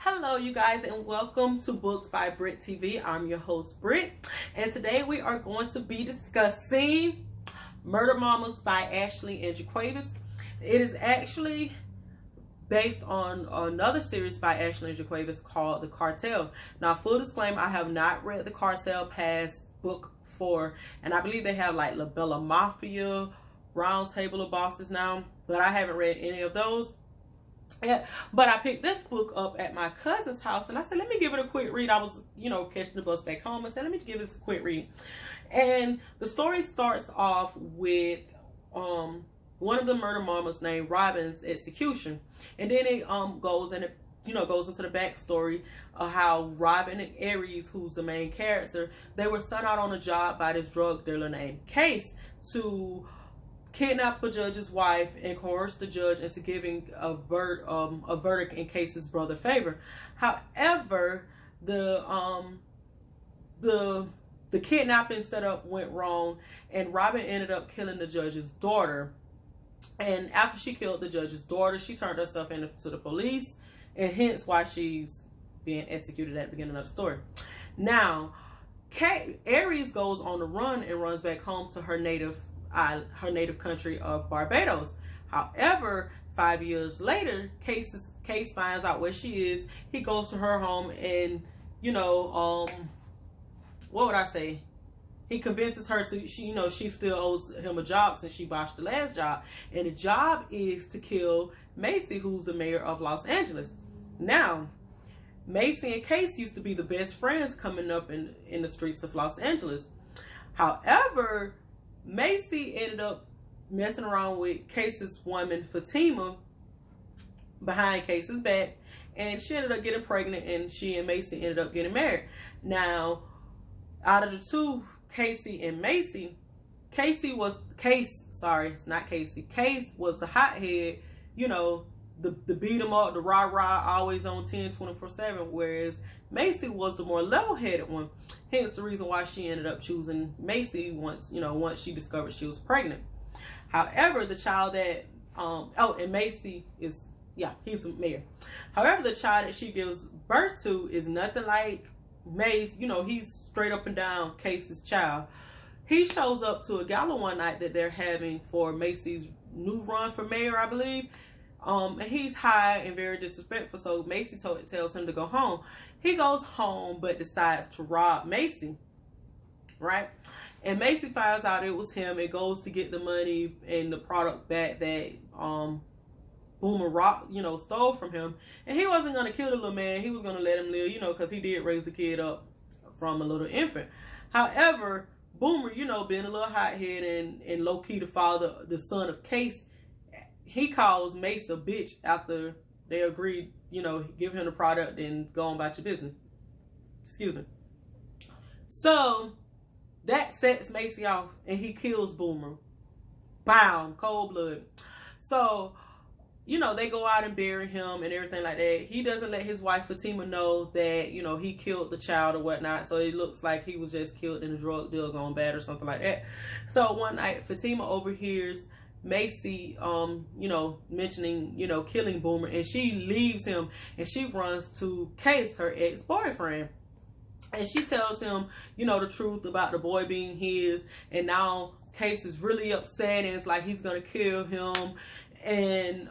Hello, you guys, and welcome to Books by Brit TV. I'm your host, Brit, and today we are going to be discussing Murder Mamas by Ashley and Jaquavis. It is actually based on another series by Ashley and Jaquavis called The Cartel. Now, full disclaimer, I have not read The Cartel past book 4, and I believe they have like La Bella Mafia, Round Table of Bosses now, but I haven't read any of those. Yeah, but I picked this book up at my cousin's house, and I said, let me give it a quick read. I was, catching the bus back home. I said, let me give it a quick read. And the story starts off with one of the murder mamas named Robin's execution, and then it goes and it goes into the backstory of how Robin and Aries, who's the main character, they were sent out on a job by this drug dealer named Case to kidnap a judge's wife and coerce the judge into giving a verdict in Case's brother favor. However, the kidnapping setup went wrong, and Robin ended up killing the judge's daughter. And after she killed the judge's daughter, she turned herself in to the police, and hence why she's being executed at the beginning of the story. Now, Aries goes on the run and runs back home to her native country of Barbados. However, 5 years later, Case finds out where she is. He goes to her home, and what would I say? He convinces her to she still owes him a job since she botched the last job, and the job is to kill Macy, who's the mayor of Los Angeles. Now, Macy and Case used to be the best friends coming up in the streets of Los Angeles. However, Macy ended up messing around with Case's woman, Fatima, behind Case's back, and she ended up getting pregnant, and she and Macy ended up getting married. Now, out of the two, Casey and Macy, Case was the hothead, the beat 'em up, the rah-rah, always on 10, 24/7, whereas Macy was the more level-headed one. Hence the reason why she ended up choosing Macy once she discovered she was pregnant. However, the child that and Macy is, he's the mayor. However, the child that she gives birth to is nothing like Mace. He's straight up and down Case's child. He shows up to a gala one night that they're having for Macy's new run for mayor, I believe. And he's high and very disrespectful, so Macy tells him to go home. He goes home, but decides to rob Macy, right? And Macy finds out it was him and goes to get the money and the product back that Boomer Rock, stole from him. And he wasn't going to kill the little man. He was going to let him live, because he did raise the kid up from a little infant. However, Boomer, being a little hothead and low-key the son of Case, he calls Mace a bitch after they agreed, give him the product and go on about your business. Excuse me. So that sets Macy off, and he kills Boomer. Bam, cold blood. So, they go out and bury him and everything like that. He doesn't let his wife Fatima know that, he killed the child or whatnot. So it looks like he was just killed in a drug deal gone bad or something like that. So one night, Fatima overhears Macy, mentioning, killing Boomer, and she leaves him and she runs to Case, her ex-boyfriend, and she tells him, the truth about the boy being his. And now Case is really upset, and it's like he's gonna kill him. And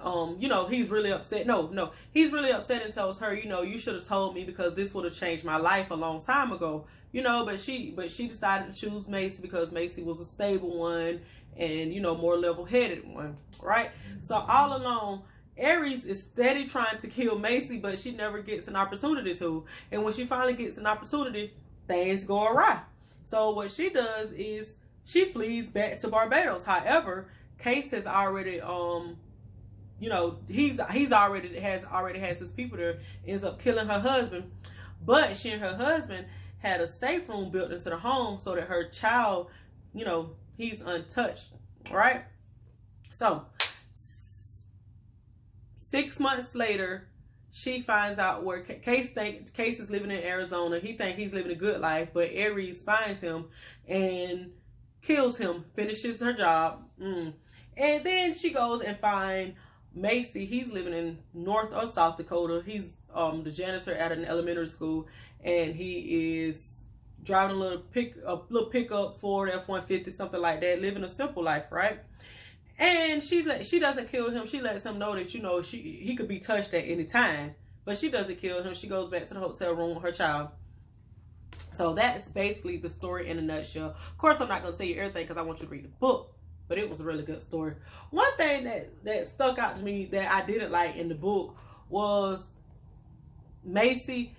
he's really upset. He's really upset and tells her, you should have told me, because this would have changed my life a long time ago. But she decided to choose Macy because Macy was a stable one and more level-headed one, right? So all along, Aries is steady trying to kill Macy, but she never gets an opportunity to. And when she finally gets an opportunity, things go awry. So what she does is she flees back to Barbados. However, Case has already he's already has his people there, ends up killing her husband. But she and her husband had a safe room built into the home so that her child, he's untouched, right? So 6 months later, she finds out where Case is living in Arizona. He thinks he's living a good life, but Aries finds him and kills him, finishes her job. And then she goes and finds Macy, he's living in North or South Dakota. He's the janitor at an elementary school, and he is driving a little pickup Ford F-150, something like that, living a simple life, right? And she doesn't kill him. She lets him know that, you know, he could be touched at any time, but she doesn't kill him. She goes back to the hotel room with her child. So that's basically the story in a nutshell. Of course, I'm not going to tell you everything because I want you to read the book, but it was a really good story. One thing that stuck out to me that I didn't like in the book was Macy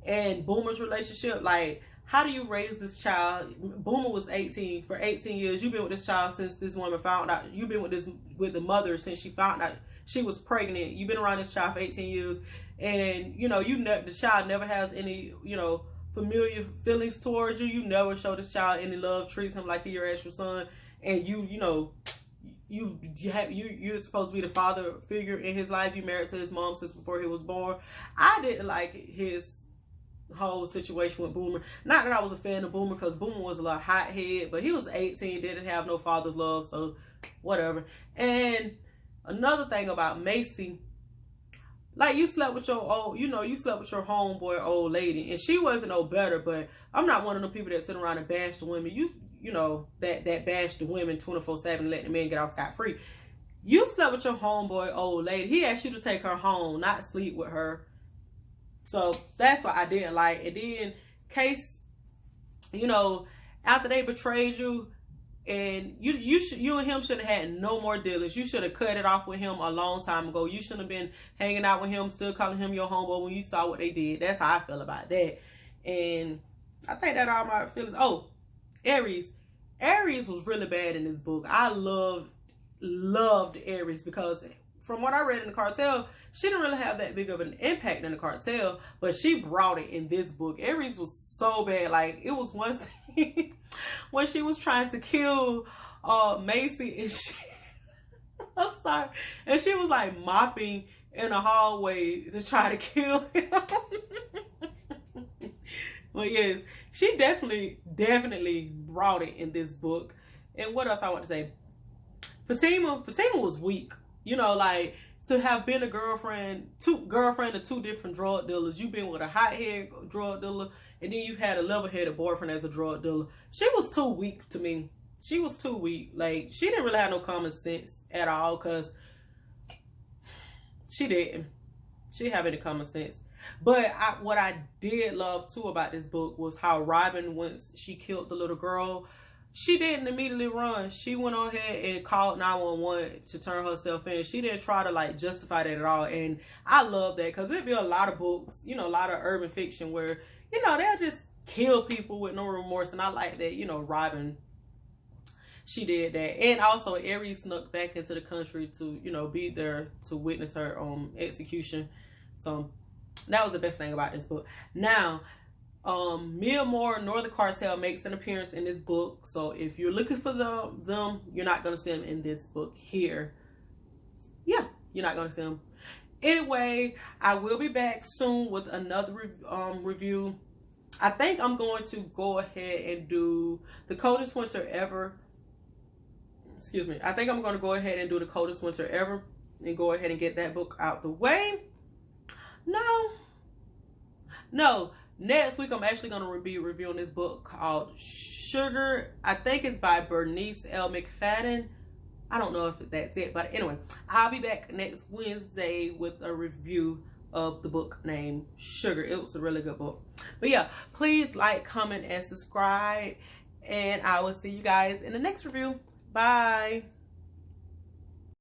and Boomer's relationship. Like, how do you raise this child? Boomer was 18. For 18 years, you've been with this child since this woman found out. You've been with the mother since she found out she was pregnant. You've been around this child for 18 years. And, you know, the child never has any, you know, familiar feelings towards you. You never show this child any love, treats him like you're actual son. And you're supposed to be the father figure in his life. You married to his mom since before he was born. I didn't like his whole situation with Boomer. Not that I was a fan of Boomer, because Boomer was a lot hothead, but he was 18, didn't have no father's love, so whatever. And another thing about Macy, like, you slept with your homeboy old lady, and she wasn't no better. But I'm not one of them people that sit around and bash the women. You know, that bash the women 24/7, letting the men get off scot-free. You slept with your homeboy old lady. He asked you to take her home, not sleep with her. So that's what I didn't like. And then Case, you know, after they betrayed you, and you and him should have had no more dealings. You should have cut it off with him a long time ago. You shouldn't have been hanging out with him, still calling him your homeboy when you saw what they did. That's how I feel about that. And I think that all my feelings. Oh, Aries. Aries was really bad in this book. I loved Aries, because from what I read in the cartel, she didn't really have that big of an impact in the cartel, but she brought it in this book. Aries was so bad. Like, it was one scene when she was trying to kill Macy, and I'm sorry, and she was like mopping in a hallway to try to kill him. But yes, she definitely brought it in this book. And what else I want to say? Fatima was weak. You know, like, to have been a girlfriend of two different drug dealers. You've been with a hothead drug dealer, and then you had a level-headed boyfriend as a drug dealer. She was too weak to me. She was too weak. Like, she didn't really have no common sense at all, because she didn't. She didn't have any common sense. But what I did love too about this book was how Robin, once she killed the little girl, she didn't immediately run. She went on ahead and called 911 to turn herself in. She didn't try to, like, justify that at all. And I love that, because there'd be a lot of books, you know, a lot of urban fiction where, you know, they'll just kill people with no remorse. And I like that, you know, Robin, she did that. And also Aries snuck back into the country to, you know, be there to witness her execution. So that was the best thing about this book. Now, miamor nor the cartel makes an appearance in this book. So if you're looking for them, you're not going to see them in this book here. Yeah, you're not going to see them. Anyway, I will be back soon with another review. I think I'm going to go ahead and do The Coldest Winter Ever. Excuse me. I think I'm going to go ahead and do The Coldest Winter Ever and go ahead and get that book out the way. No. Next week, I'm actually going to be reviewing this book called Sugar. I think it's by Bernice L. McFadden. I don't know if that's it, but anyway, I'll be back next Wednesday with a review of the book named Sugar. It was a really good book. But yeah, please like, comment, and subscribe, and I will see you guys in the next review. Bye.